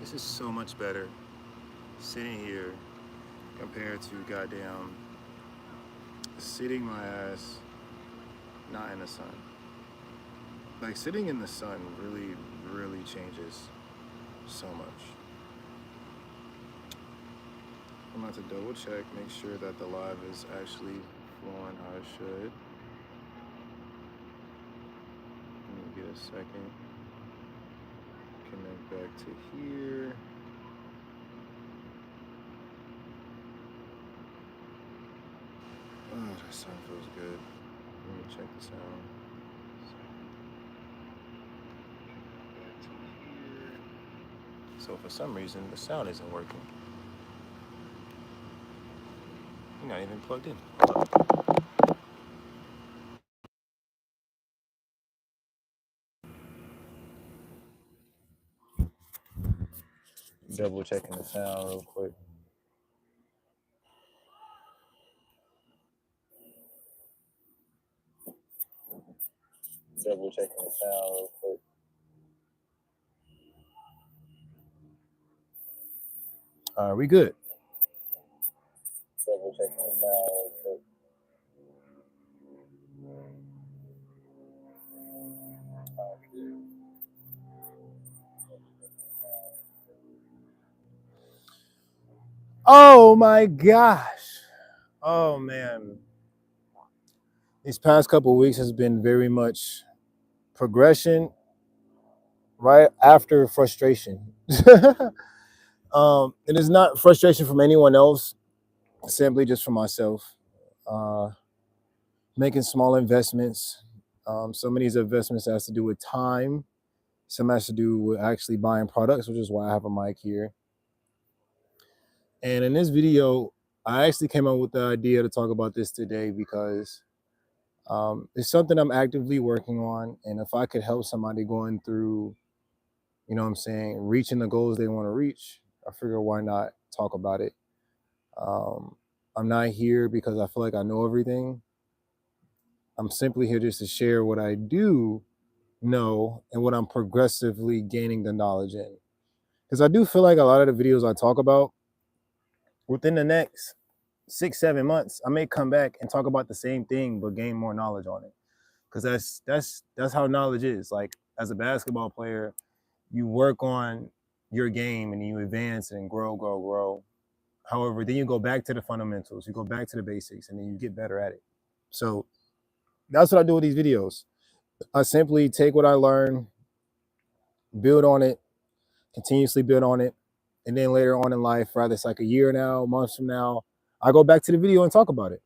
This is so much better sitting here compared to goddamn sitting my ass not in the sun. Like sitting in the sun really changes so much. I'm about to double check, make sure that the live is actually flowing how it should. Let me get a second. Connect back to here. Oh, that sound feels good. Let me check the sound. Back to here. So for some reason the sound isn't working. You're not even plugged in. Hold up. Double checking the sound real quick. Double checking the sound real quick. We good. Double checking the sound real quick. Oh my gosh. Oh man. These past couple of weeks has been very much progression right after frustration. It is not frustration from anyone else, simply just for myself. Uh, Making small investments. Some of these investments has to do with time. Some has to do with actually buying products, which is why I have a mic here. And in this video, I actually came up with the idea to talk about this today because it's something I'm actively working on. And if I could help somebody going through, you know what I'm saying, reaching the goals they want to reach, I figure why not talk about it. I'm not here because I feel like I know everything. I'm simply here just to share what I do know and what I'm progressively gaining the knowledge in. Because I do feel like a lot of the videos I talk about within the next 6-7 months, I may come back and talk about the same thing but gain more knowledge on it. Because that's how knowledge is. Like as a basketball player, you work on your game and you advance and grow. However, then you go back to the fundamentals, you go back to the basics, and then you get better at it. So that's what I do with these videos. I simply take what I learn, build on it, continuously build on it, and then later on in life, rather it's like a year now, months from now, I go back to the video and talk about it.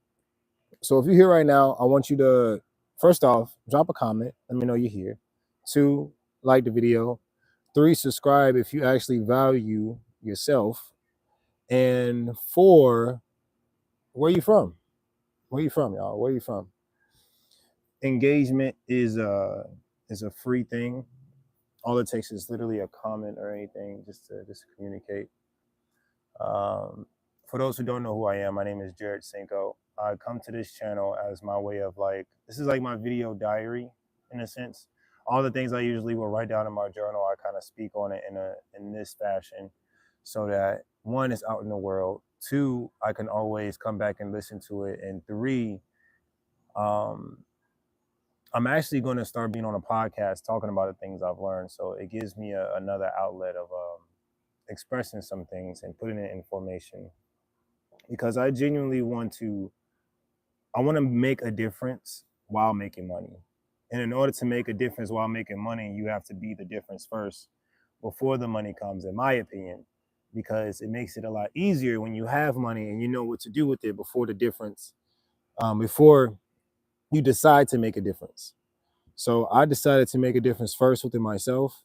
So if you're here right now, I want you to first off drop a comment, let me know you're here. 2, like the video. 3, subscribe if you actually value yourself. And 4, where you from? Where you from, y'all? Where you from? Engagement is a free thing. All it takes is literally a comment or anything just to communicate. For those who don't know who I am, my name is Jared Cinco. I come to this channel as my way of like, this is like my video diary in a sense. All the things I usually will write down in my journal, I kind of speak on it in this fashion, so that 1 is out in the world, 2, I can always come back and listen to it, and 3, um, I'm actually going to start being on a podcast talking about the things I've learned. So it gives me another outlet of expressing some things and putting it in formation, because I genuinely I want to make a difference while making money. And in order to make a difference while making money, you have to be the difference first before the money comes, in my opinion, because it makes it a lot easier when you have money and you know what to do with it before the difference, before you decide to make a difference. So I decided to make a difference first within myself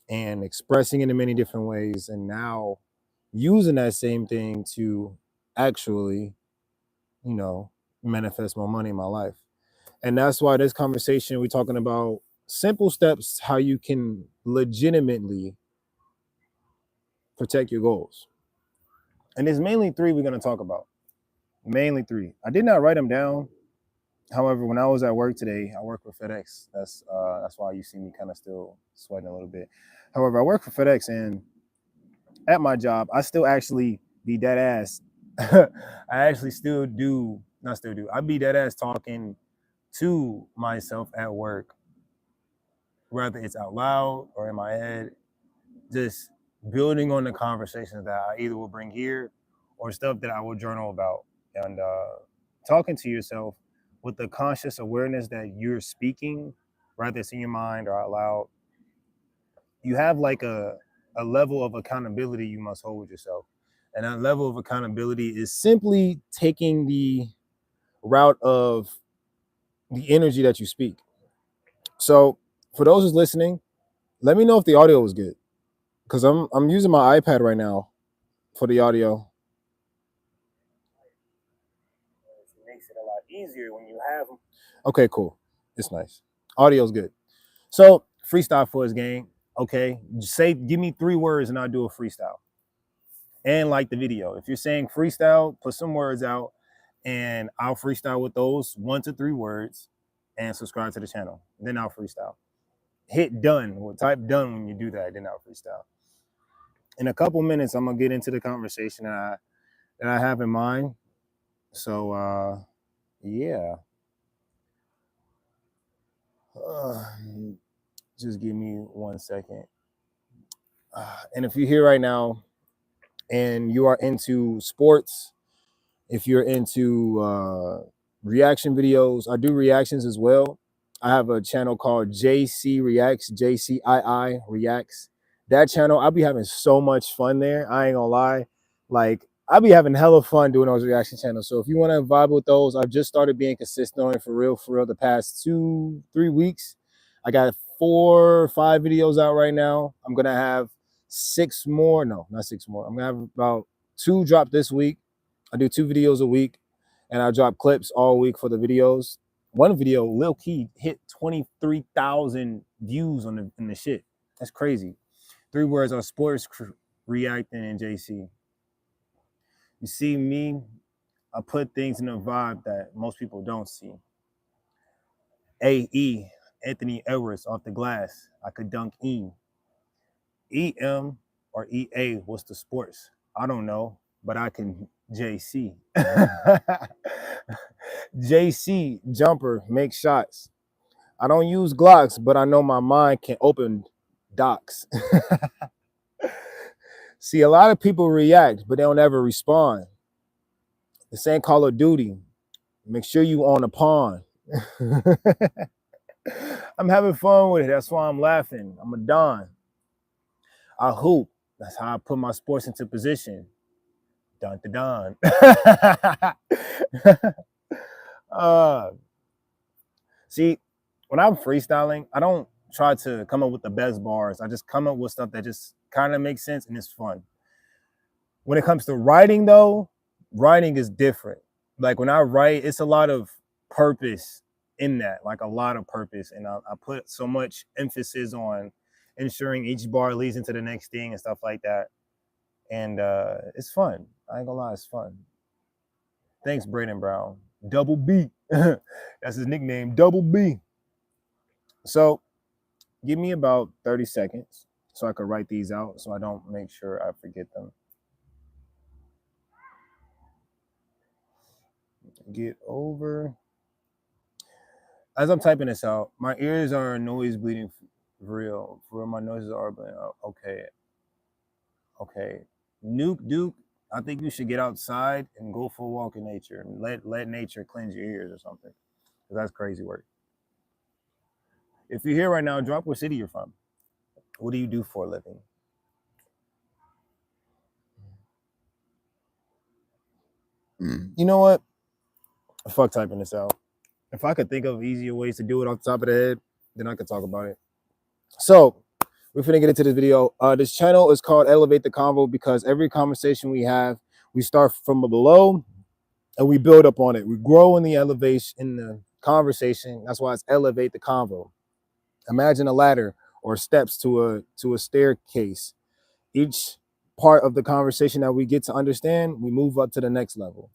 and expressing it in many different ways. And now using that same thing to actually, you know, manifest more money in my life. And that's why this conversation, we're talking about simple steps, how you can legitimately protect your goals. And there's mainly 3 we're going to talk about. Mainly 3. I did not write them down. However, when I was at work today, I work for FedEx. That's why you see me kind of still sweating a little bit. However, I work for FedEx, and at my job, I still actually be dead ass. I actually still do, not still do. I be dead ass talking to myself at work, whether it's out loud or in my head, just building on the conversations that I either will bring here or stuff that I will journal about. And talking to yourself with the conscious awareness that you're speaking, whether it's in your mind or out loud, you have like a level of accountability you must hold with yourself. And that level of accountability is simply taking the route of the energy that you speak. So for those who's listening, let me know if the audio was good. Because I'm using my iPad right now for the audio. It makes it a lot easier when you have them. Okay, cool. It's nice. Audio's good. So freestyle for his game. Okay, give me 3 words and I'll do a freestyle. And like the video, if you're saying freestyle, put some words out, and I'll freestyle with those 1 to 3 words, and subscribe to the channel. Then I'll freestyle. Hit done or type done when you do that. Then I'll freestyle. In a couple minutes, I'm gonna get into the conversation that I have in mind. So yeah. Just give me 1 second. And if you're here right now and you are into sports, if you're into reaction videos, I do reactions as well. I have a channel called JC Reacts, JCII Reacts. That channel, I'll be having so much fun there. I ain't gonna lie. Like, I'll be having hella fun doing those reaction channels. So if you want to vibe with those, I've just started being consistent on it for real, the past 2-3 weeks. I got 4 or 5 videos out right now. I'm gonna have 6 more. No, not 6 more. I'm gonna have about 2 drop this week. I do 2 videos a week, and I drop clips all week for the videos. One video, Lil Key, hit 23,000 views on the shit. That's crazy. 3 words are sports, reacting, and JC. You see me, I put things in a vibe that most people don't see. AE, Anthony Edwards off the glass. I could dunk E. EM or EA, what's the sports? I don't know, but I can JC. JC, jumper, make shots. I don't use Glocks, but I know my mind can open docs. See, a lot of people react, but they don't ever respond. This ain't Call of Duty. Make sure you on a pawn. I'm having fun with it. That's why I'm laughing. I'm a don. I hoop. That's how I put my sports into position. Dun to dun. See, when I'm freestyling, I don't try to come up with the best bars. I just come up with stuff that just kind of makes sense and it's fun. When it comes to writing, though, writing is different. Like when I write, it's a lot of purpose in that, like a lot of purpose. And I put so much emphasis on ensuring each bar leads into the next thing and stuff like that. And it's fun. I ain't gonna lie, it's fun. Thanks, Braden Brown. Double B. That's his nickname, Double B. So give me about 30 seconds so I can write these out so I don't make sure I forget them. Get over. As I'm typing this out, my ears are noise bleeding for real. For real, my noises are bleeding out. Okay. Nuke Duke, I think you should get outside and go for a walk in nature and let nature cleanse your ears or something. Because that's crazy work. If you're here right now, drop what city you're from. What do you do for a living? You know what? Fuck typing this out. If I could think of easier ways to do it off the top of the head, then I could talk about it. So we're finna get into this video. This channel is called Elevate the Convo because every conversation we have, we start from below and we build up on it. We grow in the elevation, in the conversation. That's why it's Elevate the Convo. Imagine a ladder or steps to a staircase. Each part of the conversation that we get to understand, we move up to the next level.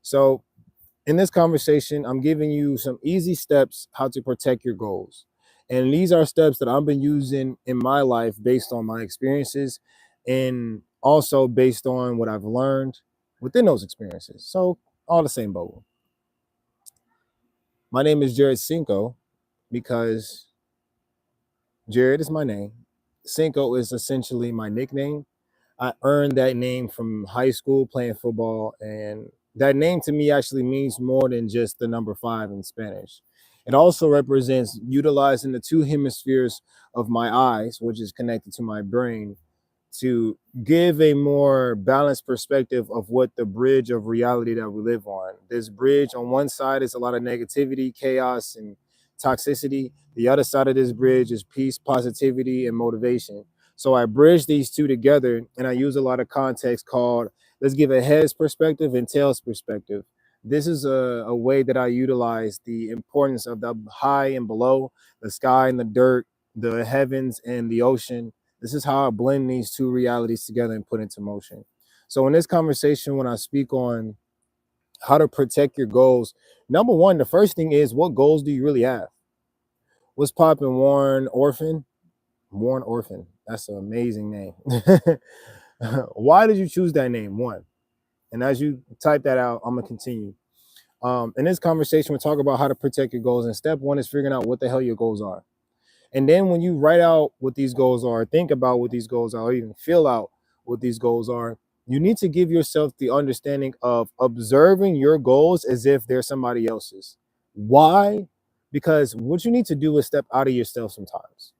So in this conversation, I'm giving you some easy steps how to protect your goals. And these are steps that I've been using in my life based on my experiences in Also based on what I've learned within those experiences. So all the same boat. My name is Jared Cinco because Jared is my name. Cinco is essentially my nickname. I earned that name from high school playing football, and that name to me actually means more than just the number 5 in Spanish. It also represents utilizing the 2 hemispheres of my eyes, which is connected to my brain, to give a more balanced perspective of what the bridge of reality that we live on. This bridge on one side is a lot of negativity, chaos, and toxicity. The other side of this bridge is peace, positivity, and motivation. So I bridge these two together, and I use a lot of context called let's give a heads perspective and tails perspective. This is a way that I utilize the importance of the high and below, the sky and the dirt, the heavens and the ocean. This is how I blend these two realities together and put into motion. So in this conversation, when I speak on how to protect your goals, number one, the first thing is what goals do you really have? What's popping, Warren Orphan? Warren Orphan. That's an amazing name. Why did you choose that name? One. And as you type that out, I'm gonna continue. In this conversation, we'll talk about how to protect your goals. And step one is figuring out what the hell your goals are. And then when you write out what these goals are, think about what these goals are, or even fill out what these goals are, you need to give yourself the understanding of observing your goals as if they're somebody else's. Why? Because what you need to do is step out of yourself sometimes.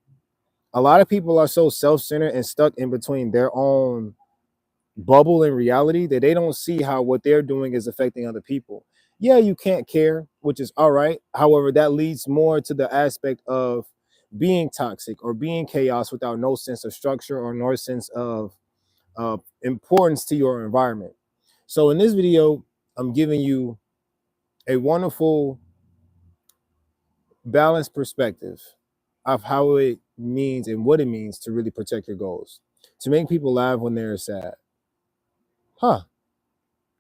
A lot of people are so self-centered and stuck in between their own bubble in reality that they don't see how what they're doing is affecting other people. Yeah, you can't care, which is all right. However, that leads more to the aspect of being toxic or being chaos without no sense of structure or no sense of importance to your environment. So in this video, I'm giving you a wonderful balanced perspective of how it means and what it means to really protect your goals, to make people laugh when they're sad. Huh.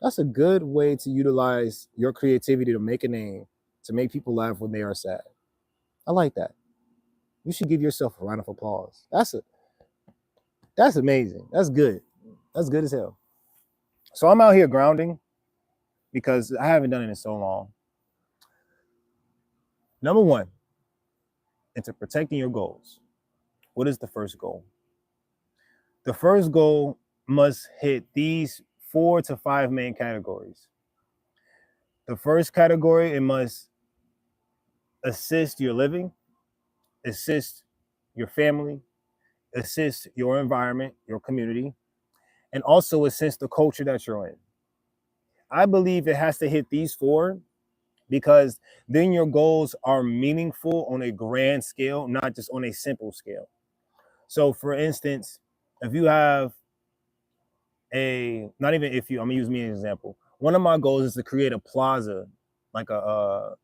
That's a good way to utilize your creativity to make a name, to make people laugh when they are sad. I like that. You should give yourself a round of applause. That's amazing. That's good. That's good as hell. So I'm out here grounding because I haven't done it in so long. Number one, into protecting your goals. What is the first goal? The first goal must hit these 4 to 5 main categories. The first category, it must assist your living, assist your family, assist your environment, your community, and also assist the culture that you're in. I believe it has to hit these 4 because then your goals are meaningful on a grand scale, not just on a simple scale. So for instance, if you have not even if you, I'm gonna use me as an example. One of my goals is to create a plaza, like a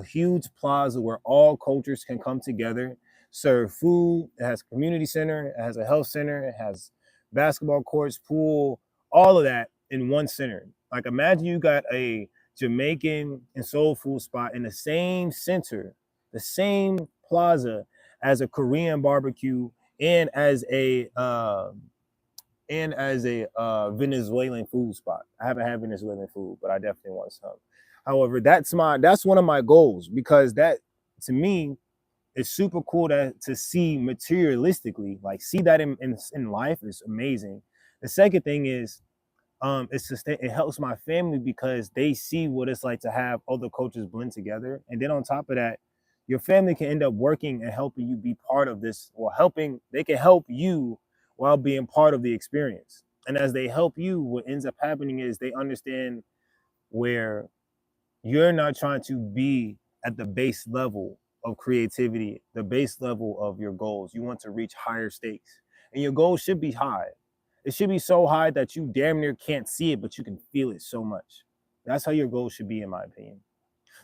huge plaza where all cultures can come together, serve food. It has a community center, it has a health center, it has basketball courts, pool, all of that in one center. Like imagine you got a Jamaican and soul food spot in the same center, the same plaza as a Korean barbecue and as a Venezuelan food spot. I haven't had Venezuelan food, but I definitely want some. However, that's one of my goals because that to me is super cool to see materialistically, like see that in life is amazing. The second thing is it helps my family because they see what it's like to have other cultures blend together. And then on top of that, your family can end up working and helping you be part of this, or they can help you while being part of the experience. And as they help you, what ends up happening is they understand where you're not trying to be at the base level of creativity, the base level of your goals. You want to reach higher stakes. And your goals should be high. It should be so high that you damn near can't see it, but you can feel it so much. That's how your goals should be, in my opinion.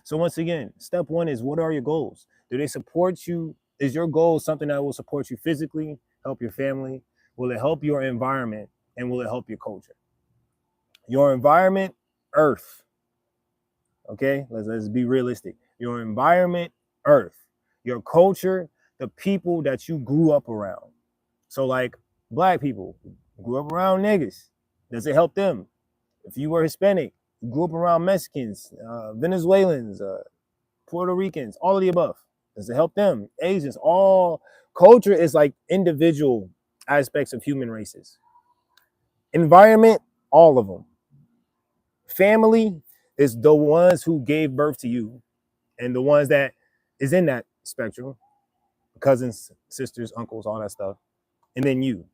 So once again, step one is what are your goals? Do they support you? Is your goal something that will support you physically, help your family? Will it help your environment? And will it help your culture? Your environment, Earth. Okay, let's be realistic. Your environment, Earth. Your culture, the people that you grew up around. So like Black people, grew up around niggas. Does it help them? If you were Hispanic, you grew up around Mexicans, Venezuelans, Puerto Ricans, all of the above. Does it help them? Asians, all culture is like individual aspects of human races. Environment, all of them. Family is the ones who gave birth to you and the ones that is in that spectrum, cousins, sisters, uncles, all that stuff. And then you.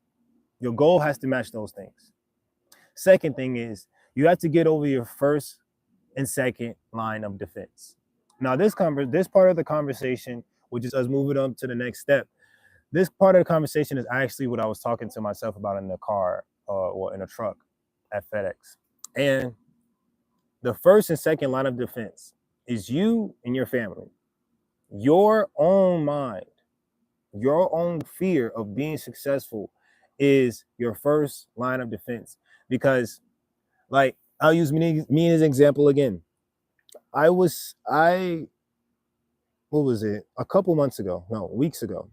Your goal has to match those things. Second thing is you have to get over your first and second line of defense. Now, this part of the conversation, which is us moving on to the next step, this part of the conversation is actually what I was talking to myself about in the car or in a truck at FedEx. And the first and second line of defense is you and your family. Your own mind, your own fear of being successful is your first line of defense. Because, like, I'll use me as an example again. What was it? A couple months ago, no, weeks ago,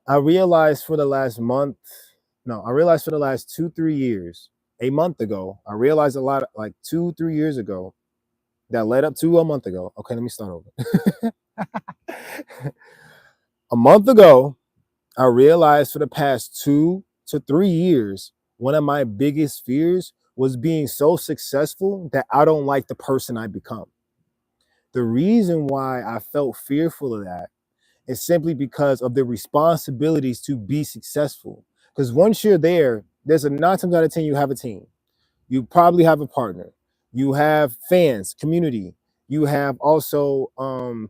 I realized for the last 2-3 years, a month ago, I realized a lot, like 2-3 years ago, that led up to a month ago. Okay, let me start over. A month ago, I realized for the past 2 to 3 years, one of my biggest fears was being so successful that I don't like the person I become. The reason why I felt fearful of that is simply because of the responsibilities to be successful. Because once you're there, there's a 9 times out of 10 you have a team. You probably have a partner. You have fans, community. You have also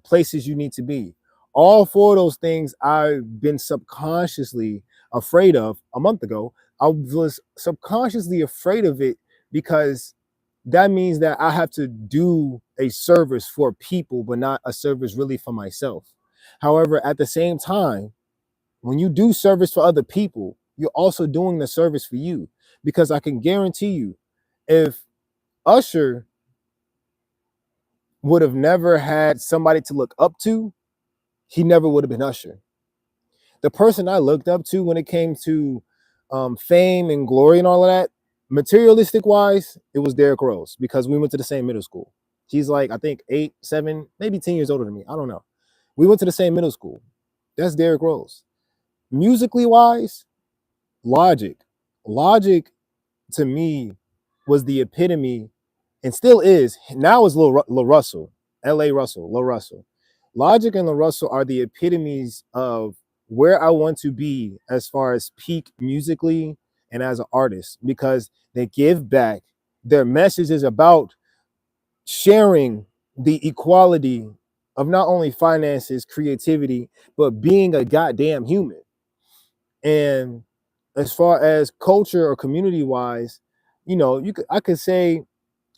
places you need to be. All four of those things I've been subconsciously afraid of a month ago. I was subconsciously afraid of it because that means that I have to do a service for people, but not a service really for myself. However, at the same time, when you do service for other people, you're also doing the service for you. Because I can guarantee you, if Usher would have never had somebody to look up to, he never would have been Usher. The person I looked up to when it came to fame and glory and all of that, materialistic wise, it was Derrick Rose because we went to the same middle school. He's like, I think 8, 7, maybe 10 years older than me. I don't know. We went to the same middle school. That's Derrick Rose. Musically wise, Logic. Logic to me was the epitome and still is. Now is Lil Russell, L.A. Russell, Lil Russell. Logic and Lil Russell are the epitomes of where I want to be as far as peak musically and as an artist because they give back. Their message is about sharing the equality of not only finances, creativity, but being a goddamn human. And as far as culture or community wise, I could say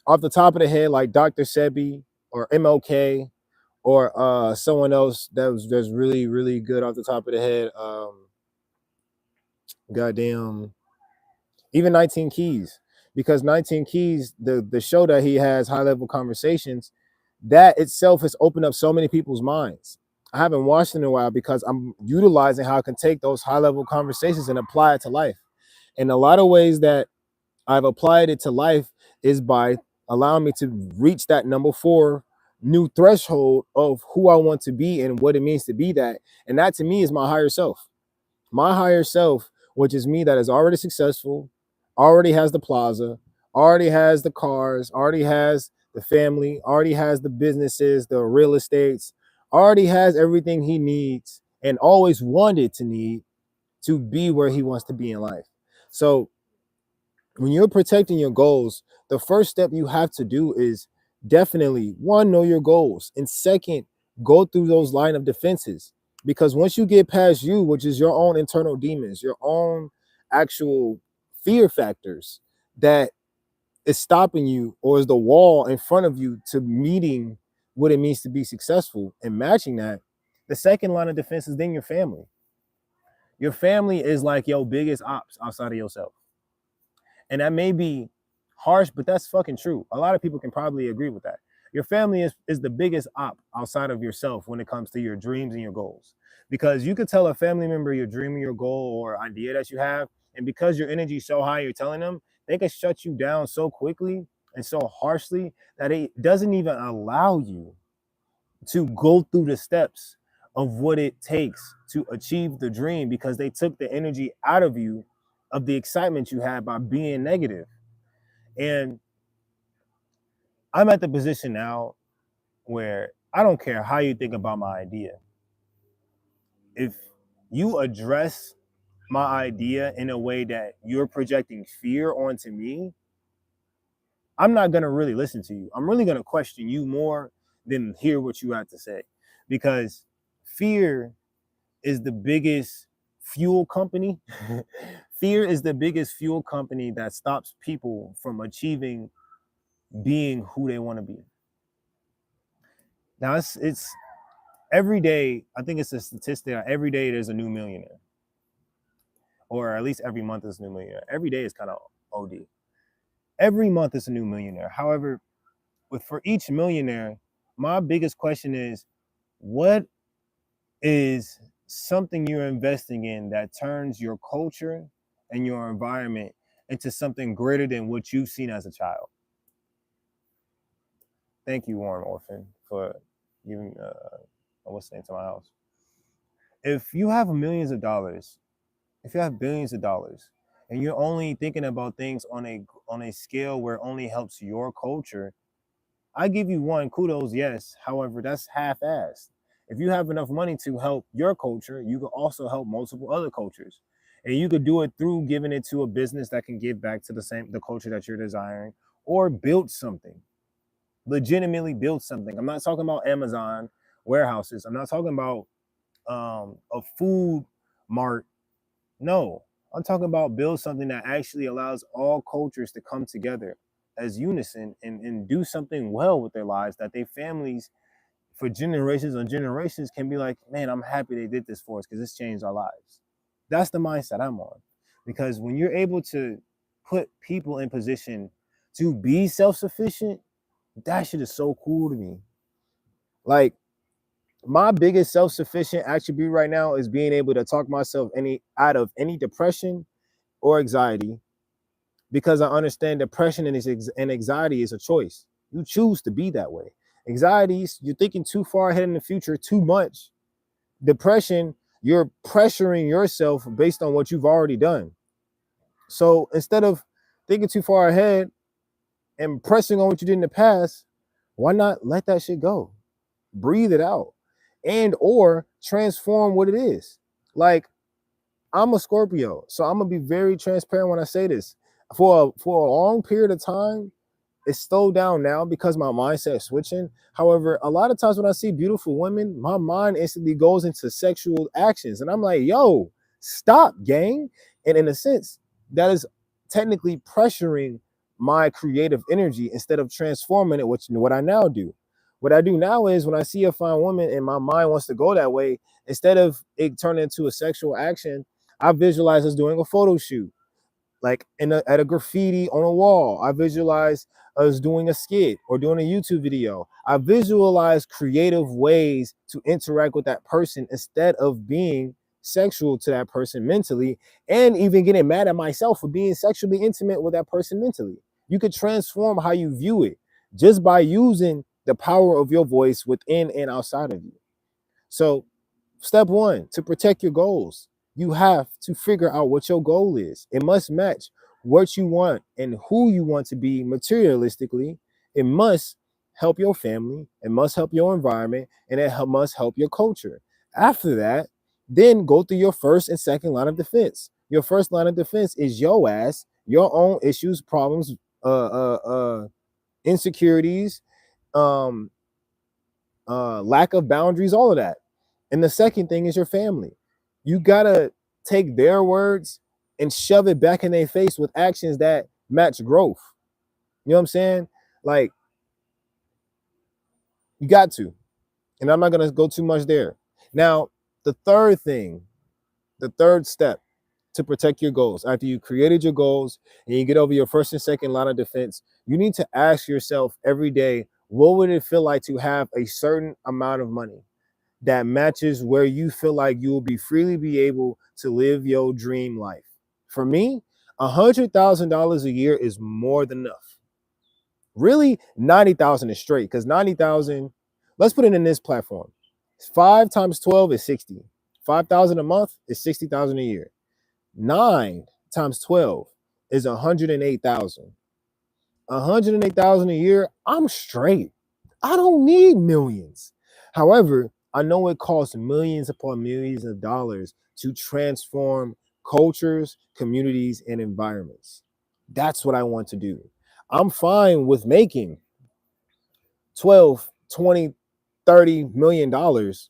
off the top of the head like Dr. Sebi or MLK or someone else that's really really good off the top of the head. Goddamn, even 19 Keys, because 19 Keys, the show that he has, High Level Conversations, that itself has opened up so many people's minds. I haven't watched it in a while because I'm utilizing how I can take those high level conversations and apply it to life. And a lot of ways that I've applied it to life is by allowing me to reach that number 4 new threshold of who I want to be and what it means to be that. And that to me is my higher self. My higher self, which is me that is already successful, already has the plaza, already has the cars, already has the family, already has the businesses, the real estates, already has everything he needs and always wanted to need to be where he wants to be in life. So when you're protecting your goals, the first step you have to do is definitely one, know your goals, and second, go through those line of defenses. Because once you get past you, which is your own internal demons, your own actual fear factors that is stopping you or is the wall in front of you to meeting what it means to be successful and matching that, the second line of defense is then your family. Your family is like your biggest ops outside of yourself. And that may be harsh, but that's fucking true. A lot of people can probably agree with that. Your family is the biggest op outside of yourself when it comes to your dreams and your goals. Because you could tell a family member your dream or your goal or idea that you have, And because your energy is so high, you're telling them, they can shut you down so quickly and so harshly that it doesn't even allow you to go through the steps of what it takes to achieve the dream, because they took the energy out of you of the excitement you had by being negative. And I'm at the position now where I don't care how you think about my idea. If you address my idea in a way that you're projecting fear onto me, I'm not going to really listen to you. I'm really going to question you more than hear what you have to say, because fear is the biggest fuel company. Fear is the biggest fuel company that stops people from achieving being who they want to be. Now it's every day. I think it's a statistic that every day there's a new millionaire, or at least every month is a new millionaire. Every day is kind of OD. Every month is a new millionaire. However, for each millionaire, my biggest question is, what is something you're investing in that turns your culture and your environment into something greater than what you've seen as a child? Thank you, Warren Orphan, for giving what's the name to my house. If you have millions of dollars, if you have billions of dollars, and you're only thinking about things on a scale where it only helps your culture, I give you one, kudos, yes. However, that's half-assed. If you have enough money to help your culture, you can also help multiple other cultures. And you could do it through giving it to a business that can give back to the culture that you're desiring, or build something. Legitimately build something. I'm not talking about Amazon warehouses. I'm not talking about a food mart. No, I'm talking about build something that actually allows all cultures to come together as unison and do something well with their lives, that their families for generations on generations can be like, man, I'm happy they did this for us because this changed our lives. That's the mindset I'm on. Because when you're able to put people in position to be self-sufficient, that shit is so cool to me. Like, my biggest self-sufficient attribute right now is being able to talk myself out of any depression or anxiety, because I understand depression and anxiety is a choice. You choose to be that way. Anxieties, you're thinking too far ahead in the future, too much. Depression, you're pressuring yourself based on what you've already done. So instead of thinking too far ahead and pressing on what you did in the past, why not let that shit go? Breathe it out, and or transform what it is. Like, I'm a Scorpio, so I'm gonna be very transparent when I say this. For a long period of time, it's slowed down now because my mindset is switching. However, a lot of times when I see beautiful women, my mind instantly goes into sexual actions, and I'm like, "Yo, stop, gang!" And in a sense, that is technically pressuring my creative energy instead of transforming it, which what I now do. What I do now is when I see a fine woman and my mind wants to go that way, instead of it turning into a sexual action, I visualize us doing a photo shoot, like at a graffiti on a wall. I visualize us doing a skit or doing a YouTube video. I visualize creative ways to interact with that person instead of being sexual to that person mentally, and even getting mad at myself for being sexually intimate with that person mentally. You could transform how you view it just by using the power of your voice within and outside of you. So, step one, to protect your goals, you have to figure out what your goal is. It must match what you want and who you want to be materialistically. It must help your family, it must help your environment, and it must help your culture. After that, then go through your first and second line of defense. Your first line of defense is your ass, your own issues, problems, insecurities, um, lack of boundaries, all of that. And the second thing is your family. You gotta take their words and shove it back in their face with actions that match growth. You know what I'm saying? Like, you got to. And I'm not gonna go too much there. Now, the third thing, the third step to protect your goals, after you created your goals and you get over your first and second line of defense, you need to ask yourself every day, what would it feel like to have a certain amount of money that matches where you feel like you will be freely be able to live your dream life? For me, $100,000 a year is more than enough. Really, 90,000 is straight, because 90,000, let's put it in this platform. 5 times 12 is 60. 5,000 a month is 60,000 a year. 9 times 12 is 108,000. 108,000 a year, I'm straight. I don't need millions. However, I know it costs millions upon millions of dollars to transform cultures, communities, and environments. That's what I want to do. I'm fine with making 12, 20, 30 million dollars,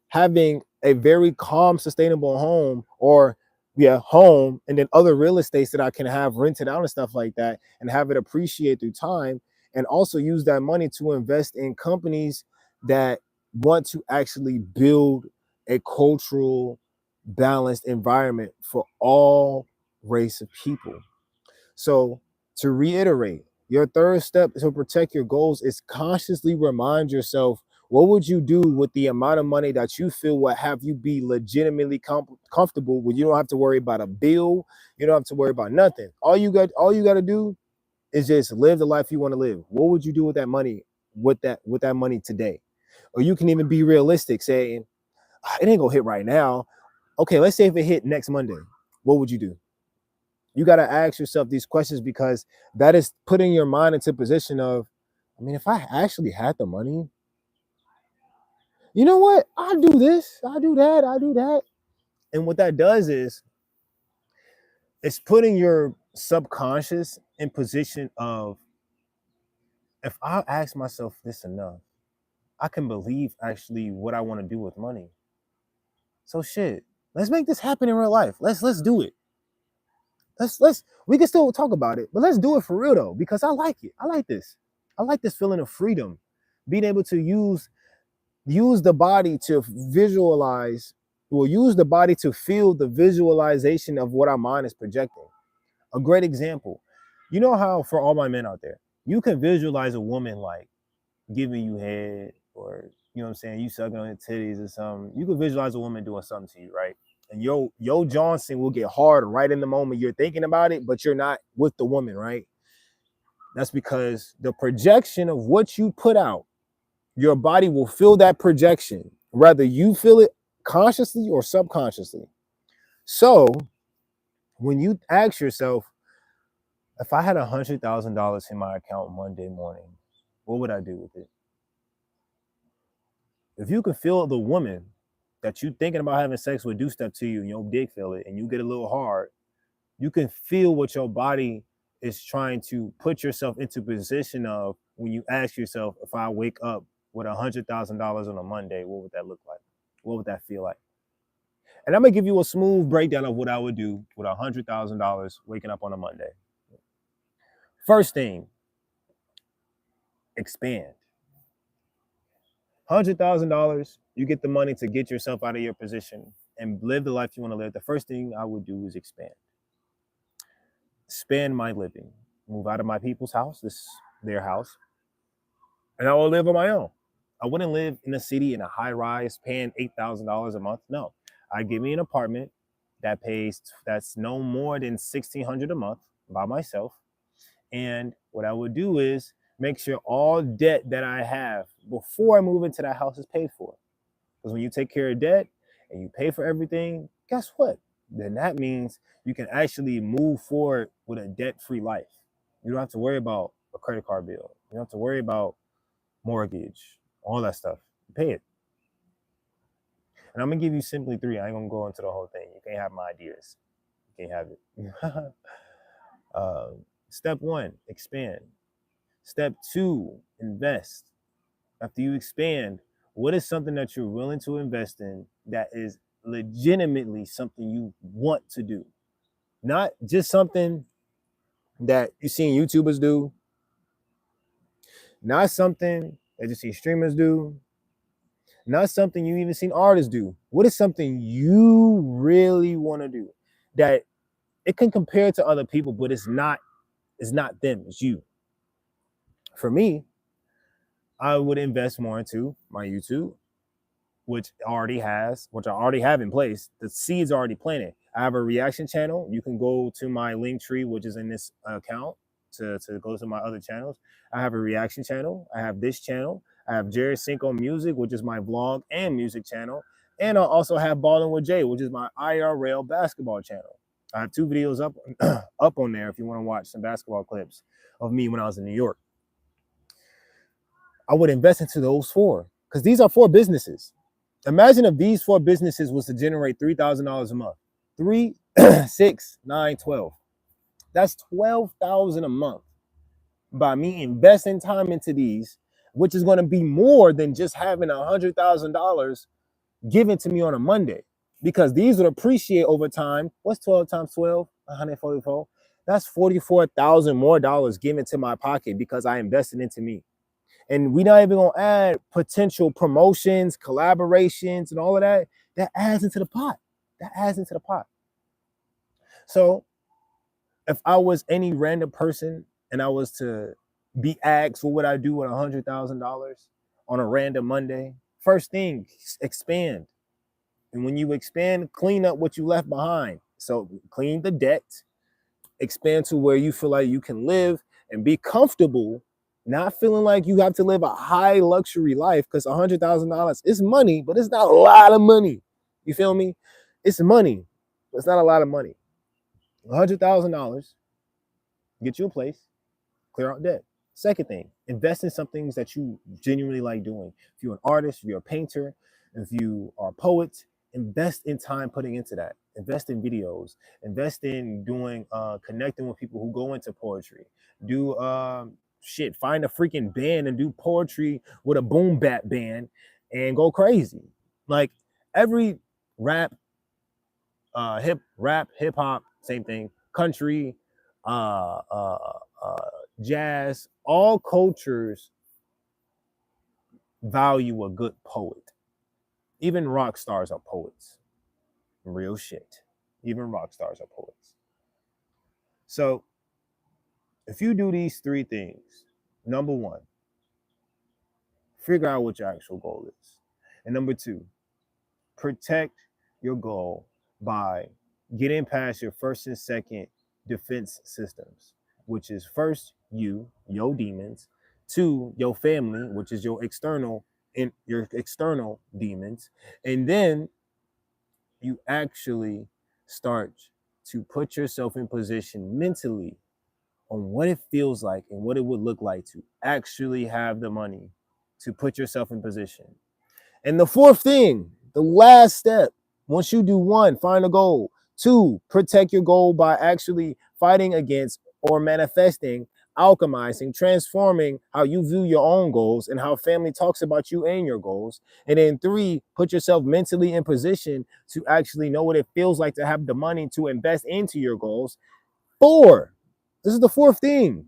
having a very calm, sustainable home, or home, and then other real estates that I can have rented out and stuff like that, and have it appreciate through time, and also use that money to invest in companies that want to actually build a cultural balanced environment for all race of people. So, to reiterate, your third step to protect your goals is consciously remind yourself, what would you do with the amount of money that you feel will have you be legitimately comfortable, where you don't have to worry about a bill, you don't have to worry about nothing. All you got to do is just live the life you want to live. What would you do with that money, with that money today? Or you can even be realistic, saying, it ain't gonna hit right now. Okay, let's say if it hit next Monday, what would you do? You got to ask yourself these questions, because that is putting your mind into a position of, I mean, if I actually had the money, you know what? I do this, I do that, I do that. And what that does is it's putting your subconscious in position of, if I ask myself this enough, I can believe actually what I want to do with money. So shit, let's make this happen in real life. Let's do it. Let's we can still talk about it, but let's do it for real though, because I like it. I like this. I like this feeling of freedom, being able to use the body to visualize, or use the body to feel the visualization of what our mind is projecting. A great example, you know how, for all my men out there, you can visualize a woman like giving you head, or you know what I'm saying, you sucking on your titties or something. You can visualize a woman doing something to you, right? And yo Johnson will get hard right in the moment you're thinking about it, but you're not with the woman, right? That's because the projection of what you put out, your body will feel that projection, whether you feel it consciously or subconsciously. So when you ask yourself, if I had $100,000 in my account Monday morning, what would I do with it? If you can feel the woman that you thinking about having sex with do stuff to you, and your dick feel it, and you get a little hard, you can feel what your body is trying to put yourself into position of, when you ask yourself, if I wake up with $100,000 on a Monday, what would that look like? What would that feel like? And I'm gonna give you a smooth breakdown of what I would do with $100,000 waking up on a Monday. First thing, expand. $100,000, you get the money to get yourself out of your position and live the life you want to live. The first thing I would do is expand my living, move out of my people's house, their house, and I will live on my own. I wouldn't live in a city in a high rise paying $8,000 a month. No, I give me an apartment that's no more than $1,600 a month by myself. And what I would do is make sure all debt that I have before I move into that house is paid for. Because when you take care of debt and you pay for everything, guess what? Then that means you can actually move forward with a debt-free life. You don't have to worry about a credit card bill. You don't have to worry about mortgage, all that stuff. You pay it. And I'm gonna give you simply 3. I ain't gonna go into the whole thing. You can't have my ideas. You can't have it. Step 1, expand. Step 2, invest. After you expand, what is something that you're willing to invest in that is legitimately something you want to do? Not just something that you've seen YouTubers do, not something that you see streamers do, not something you even seen artists do. What is something you really want to do that it can compare to other people, but it's not them, it's you. For me, I would invest more into my YouTube, which I already have in place. The seeds are already planted. I have a reaction channel. You can go to my link tree, which is in this account, to go to my other channels. I have a reaction channel. I have this channel. I have Jared Cinco Music, which is my vlog and music channel. And I also have Ballin' with Jay, which is my IRL basketball channel. I have 2 videos up, up on there if you want to watch some basketball clips of me when I was in New York. I would invest into those 4 because these are 4 businesses. Imagine if these 4 businesses was to generate $3,000 a month. 3, 6, 9, 12. That's $12,000 a month by me investing time into these, which is going to be more than just having $100,000 given to me on a Monday, because these would appreciate over time. What's 12 times 12? 144. That's $44,000 more dollars given to my pocket because I invested into me. And we're not even gonna add potential promotions, collaborations, and all of that. That adds into the pot. That adds into the pot. So if I was any random person and I was to be asked what would I do with $100,000 on a random Monday, first thing, expand. And when you expand, clean up what you left behind. So clean the debt, expand to where you feel like you can live and be comfortable, not feeling like you have to live a high luxury life, because $100,000 is money, but it's not a lot of money. You feel me? It's money, but it's not a lot of money. $100,000, get you a place, clear out debt. Second thing, invest in some things that you genuinely like doing. If you're an artist, if you're a painter, if you are a poet, invest in time putting into that. Invest in videos, invest in doing connecting with people who go into poetry. Do find a freaking band and do poetry with a boom bap band and go crazy. Like every rap, hip hop, same thing, country, jazz, all cultures value a good poet. Even rock stars are poets. Real shit. Even rock stars are poets. So if you do these 3 things, number 1, figure out what your actual goal is. And number 2, protect your goal by getting past your first and second defense systems, which is first you, your demons, 2, your family, which is your external demons, and then you actually start to put yourself in position mentally on what it feels like and what it would look like to actually have the money to put yourself in position. And the 4th thing, the last step, once you do 1, find a goal. 2, protect your goal by actually fighting against or manifesting, alchemizing, transforming how you view your own goals and how family talks about you and your goals. And then 3, put yourself mentally in position to actually know what it feels like to have the money to invest into your goals. 4, this is the 4th thing.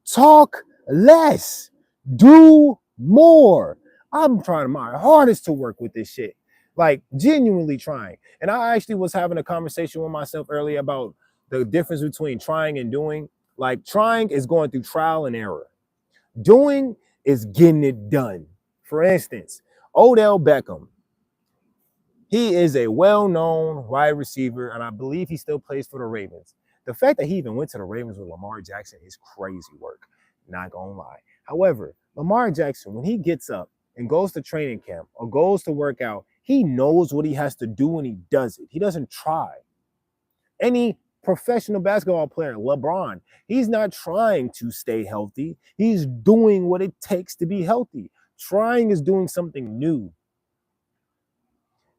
Talk less, do more. I'm trying my hardest to work with this shit, like genuinely trying. And I actually was having a conversation with myself earlier about the difference between trying and doing. Like trying is going through trial and error. Doing is getting it done. For instance, Odell Beckham. He is a well-known wide receiver, and I believe he still plays for the Ravens. The fact that he even went to the Ravens with Lamar Jackson is crazy work, not gonna lie. However, Lamar Jackson, when he gets up and goes to training camp or goes to work out, he knows what he has to do and he does it. He doesn't try. Any professional basketball player, LeBron, he's not trying to stay healthy. He's doing what it takes to be healthy. Trying is doing something new.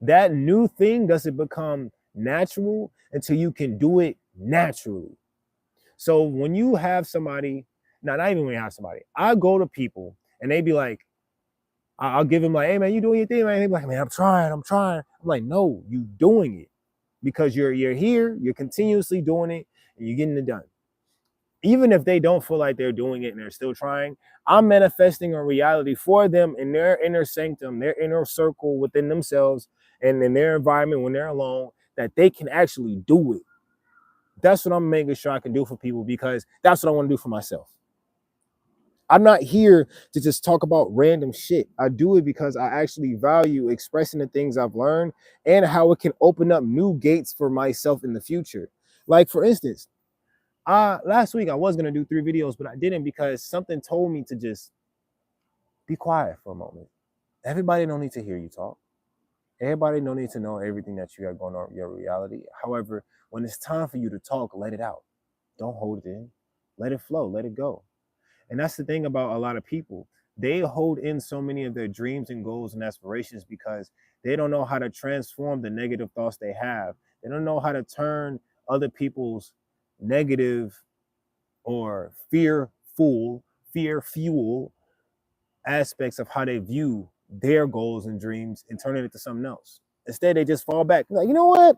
That new thing doesn't become natural until you can do it naturally. So when you have somebody, not even when you have somebody, I go to people and they be like, I'll give them like, hey man, you doing your thing, man? They be like, man, I'm trying. I'm like, no, you doing it because you're here, you're continuously doing it, and you're getting it done. Even if they don't feel like they're doing it and they're still trying, I'm manifesting a reality for them in their inner sanctum, their inner circle within themselves and in their environment when they're alone, that they can actually do it. That's what I'm making sure I can do for people because that's what I want to do for myself. I'm not here to just talk about random shit. I do it because I actually value expressing the things I've learned and how it can open up new gates for myself in the future. Like, for instance, last week I was gonna do 3 videos, but I didn't because something told me to just be quiet for a moment. Everybody don't need to hear you talk. Everybody don't need to know everything that you got going on in your reality. However, when it's time for you to talk, let it out. Don't hold it in. Let it flow. Let it go. And that's the thing about a lot of people. They hold in so many of their dreams and goals and aspirations because they don't know how to transform the negative thoughts they have. They don't know how to turn other people's negative or fear fuel aspects of how they view their goals and dreams and turn it into something else. Instead, they just fall back. Like, you know what?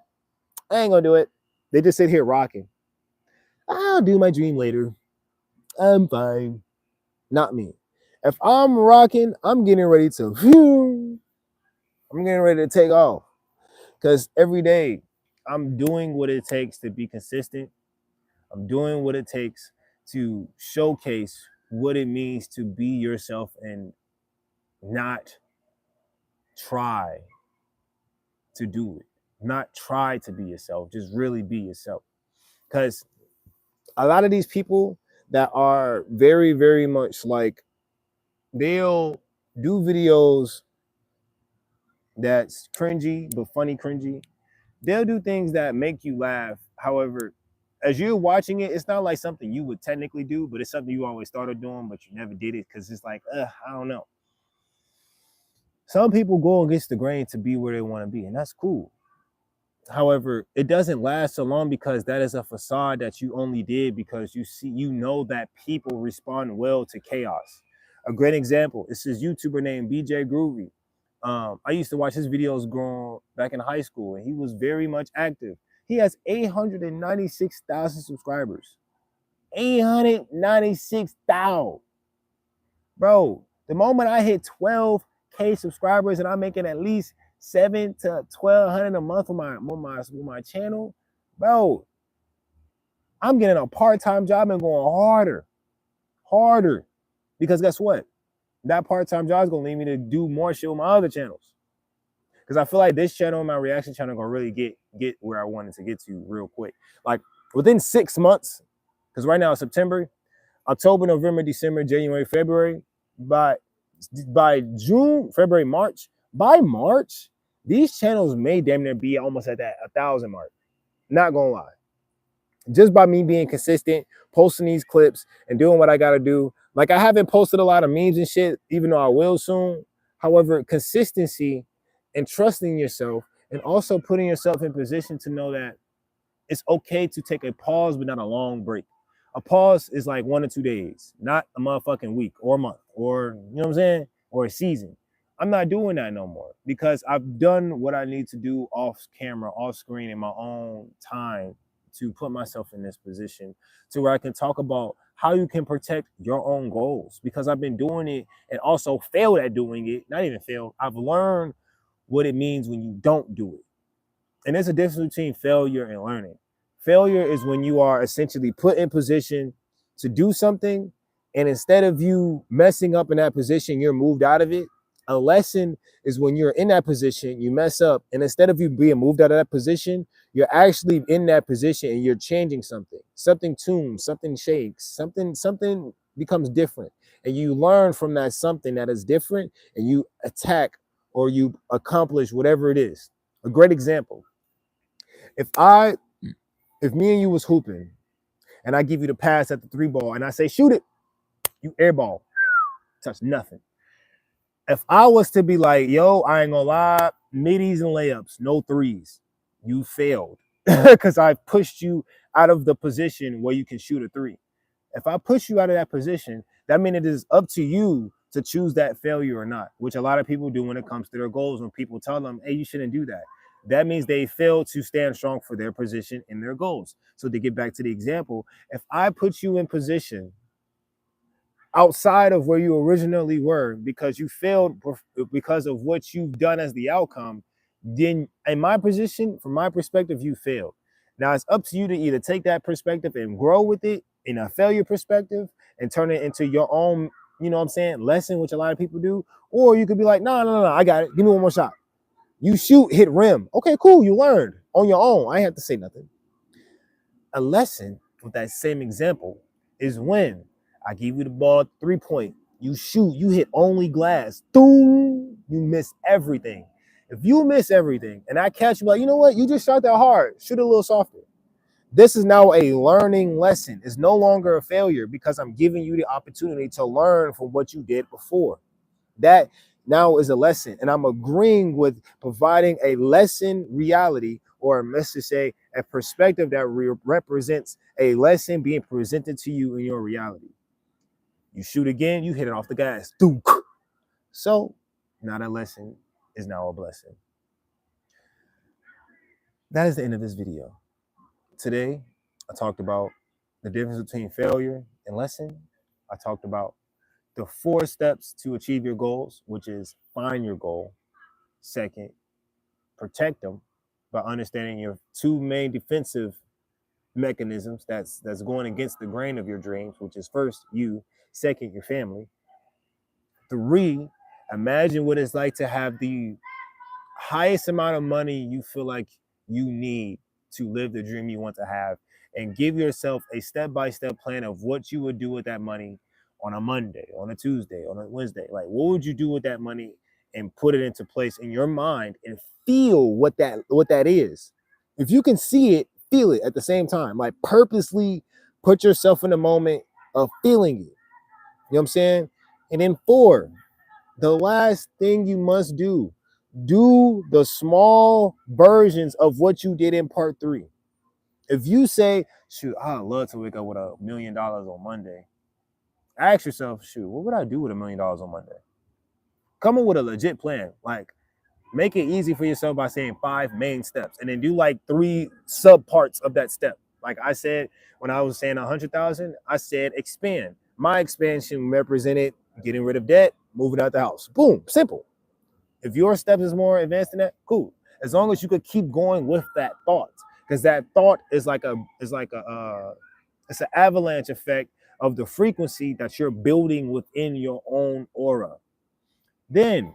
I ain't gonna do it. They just sit here rocking. I'll do my dream later. I'm fine. Not me. If I'm rocking, I'm getting ready to I'm getting ready to take off. Because every day I'm doing what it takes to be consistent. I'm doing what it takes to showcase what it means to be yourself and not try to do it. Not try to be yourself, just really be yourself. Because a lot of these people that are very, very much like, they'll do videos that's cringy, but funny cringy. They'll do things that make you laugh. However, as you're watching it, it's not like something you would technically do, but it's something you always started doing, but you never did it because it's like, I don't know. Some people go against the grain to be where they want to be, and that's cool. However, it doesn't last so long because that is a facade that you only did because you know that people respond well to chaos. A great example is this YouTuber named BJ Groovy. I used to watch his videos growing back in high school, and he was very much active. He has 896,000 subscribers. 896,000. Bro, the moment I hit 12K subscribers and I'm making at least 7 to 1,200 a month with my channel, bro, I'm getting a part-time job and going harder. Because guess what? That part-time job is gonna lead me to do more shit with my other channels. Because I feel like this channel and my reaction channel are gonna really get where I wanted to get to real quick. Like within 6 months, because right now it's September, October, November, December, January, February, by June, February, March, by March, these channels may damn near be almost at that 1,000 mark. Not gonna lie. Just by me being consistent, posting these clips and doing what I gotta do. Like, I haven't posted a lot of memes and shit, even though I will soon. However, consistency and trusting yourself and also putting yourself in position to know that it's okay to take a pause, but not a long break. A pause is like 1 or 2 days, not a motherfucking week or a month or, you know what I'm saying, or a season. I'm not doing that no more because I've done what I need to do off camera, off screen in my own time to put myself in this position to where I can talk about how you can protect your own goals, because I've been doing it and also failed at doing it. Not even failed. I've learned what it means when you don't do it. And there's a difference between failure and learning. Failure is when you are essentially put in position to do something, and instead of you messing up in that position, you're moved out of it. A lesson is when you're in that position, you mess up, and instead of you being moved out of that position, you're actually in that position and you're changing something. Something tunes, something shakes, something becomes different. And you learn from that something that is different, and you attack or you accomplish whatever it is. A great example. If me and you was hooping and I give you the pass at the 3 ball and I say shoot it, you airball, touch nothing. If I was to be like, yo, I ain't gonna lie, middies and layups, no threes, you failed because I pushed you out of the position where you can shoot a 3. If I push you out of that position, that means it is up to you to choose that failure or not, which a lot of people do when it comes to their goals. When people tell them, hey, you shouldn't do that, that means they fail to stand strong for their position and their goals. So to get back to the example, if I put you in position outside of where you originally were because you failed because of what you've done as the outcome, then in my position, from my perspective, you failed. Now it's up to you to either take that perspective and grow with it in a failure perspective and turn it into your own, you know what I'm saying, lesson, which a lot of people do. Or you could be like, no, no, no, no, I got it. Give me one more shot. You shoot, hit rim. Okay, cool. You learned on your own. I ain't have to say nothing. A lesson with that same example is when I give you the ball 3-point, you shoot, you hit only glass, boom, you miss everything. If you miss everything and I catch you like, you know what, you just shot that hard, shoot a little softer. This is now a learning lesson. It's no longer a failure because I'm giving you the opportunity to learn from what you did before. That now is a lesson, and I'm agreeing with providing a lesson reality, or let's just say a perspective that represents a lesson being presented to you in your reality. You shoot again, you hit it off the gas. So now that lesson is now a blessing. That is the end of this video. Today, I talked about the difference between failure and lesson. I talked about the 4 steps to achieve your goals, which is find your goal. Second, protect them by understanding your 2 main defensive mechanisms that's going against the grain of your dreams, which is first you, second your family. 3, imagine what it's like to have the highest amount of money you feel like you need to live the dream you want to have, and give yourself a step-by-step plan of what you would do with that money on a Monday, on a Tuesday, on a Wednesday. Like, what would you do with that money, and put it into place in your mind and feel what that is. If you can see it, feel it at the same time. Like, purposely put yourself in the moment of feeling it. You know what I'm saying? And then 4, the last thing you must do the small versions of what you did in part 3. If you say, shoot, I'd love to wake up with $1 million on Monday, ask yourself, shoot, what would I do with $1 million on Monday? Come up with a legit plan. Like, make it easy for yourself by saying 5 main steps, and then do like 3 sub parts of that step. Like I said, when I was saying 100,000, I said expand. My expansion represented getting rid of debt, moving out the house. Boom, simple. If your step is more advanced than that, cool. As long as you could keep going with that thought, because that thought is like it's an avalanche effect of the frequency that you're building within your own aura. Then,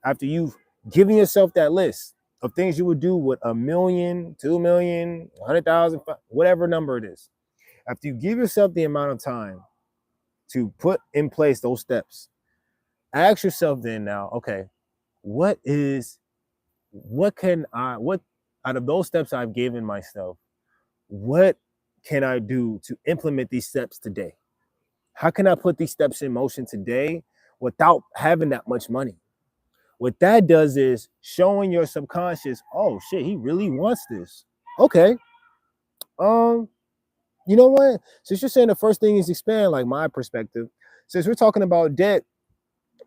after you've given yourself that list of things you would do with $1 million, 2 million, 100,000, whatever number it is, after you give yourself the amount of time to put in place those steps, ask yourself then now, okay, what out of those steps I've given myself, what can I do to implement these steps today? How can I put these steps in motion today without having that much money? What that does is showing your subconscious, oh shit, he really wants this. Okay. You know what? Since you're saying the first thing is expand, like my perspective, since we're talking about debt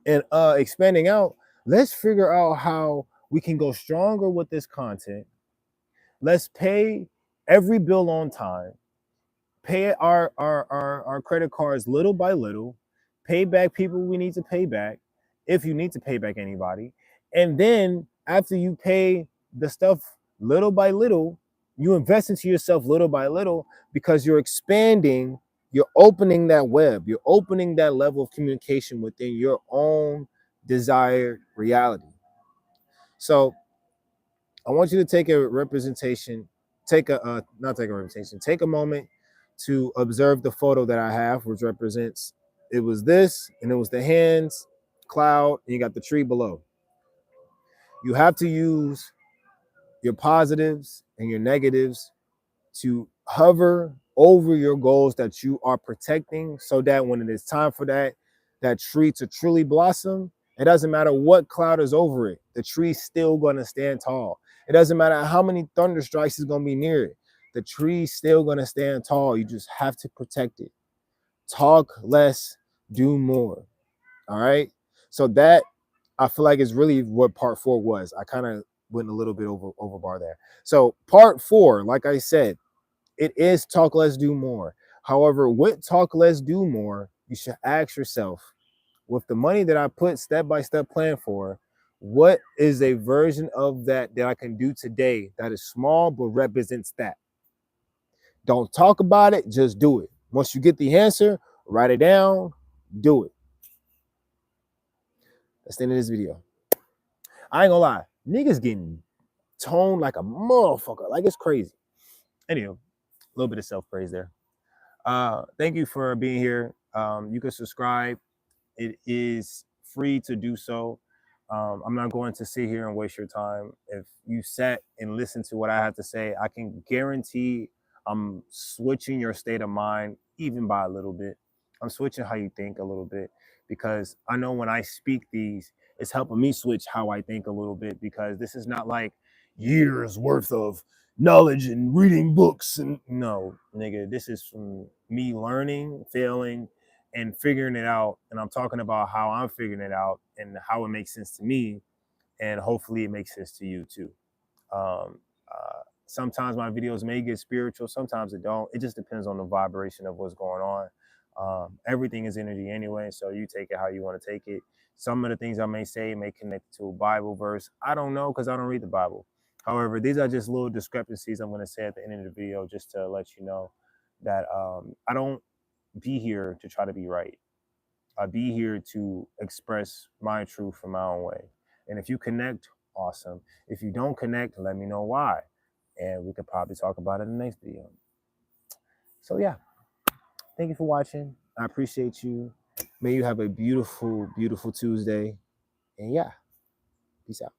and expanding out, let's figure out how we can go stronger with this content. Let's pay every bill on time, pay our credit cards little by little, pay back people we need to pay back, if you need to pay back anybody. And then after you pay the stuff little by little, you invest into yourself little by little, because you're expanding, you're opening that web, you're opening that level of communication within your own desired reality. So I want you to take a representation, take a moment to observe the photo that I have, which represents, it was this, and it was the hands, cloud, and you got the tree below. You have to use your positives and your negatives to hover over your goals that you are protecting, so that when it is time for that tree to truly blossom, it doesn't matter what cloud is over it, the tree's still going to stand tall. It doesn't matter how many thunder strikes is going to be near it, the tree's still going to stand tall. You just have to protect it. Talk less, do more. All right. So that, I feel like, is really what part 4 was. I kind of went a little bit over bar there. So part 4, like I said, it is talk less, do more. However, with talk less, do more, you should ask yourself, with the money that I put step-by-step plan for, what is a version of that I can do today that is small but represents that? Don't talk about it, just do it. Once you get the answer, write it down, do it. That's the end of this video. I ain't gonna lie, niggas getting toned like a motherfucker. Like, it's crazy. Anyway, a little bit of self-praise there. Thank you for being here. You can subscribe. It is free to do so. I'm not going to sit here and waste your time. If you sat and listened to what I have to say, I can guarantee I'm switching your state of mind even by a little bit. I'm switching how you think a little bit, because I know when I speak these, it's helping me switch how I think a little bit, because this is not like years worth of knowledge and reading books. And no, nigga, this is from me learning, failing, and figuring it out. And I'm talking about how I'm figuring it out and how it makes sense to me. And hopefully it makes sense to you too. Um, Sometimes my videos may get spiritual, sometimes it don't. It just depends on the vibration of what's going on. Everything is energy anyway, so you take it how you want to take it. Some of the things I may say may connect to a Bible verse. I don't know, because I don't read the Bible. However, these are just little discrepancies I'm going to say at the end of the video, just to let you know that I don't be here to try to be right. I be here to express my truth from my own way. And if you connect, awesome. If you don't connect, let me know why. And we could probably talk about it in the next video. So yeah, thank you for watching. I appreciate you. May you have a beautiful, beautiful Tuesday. And yeah, peace out.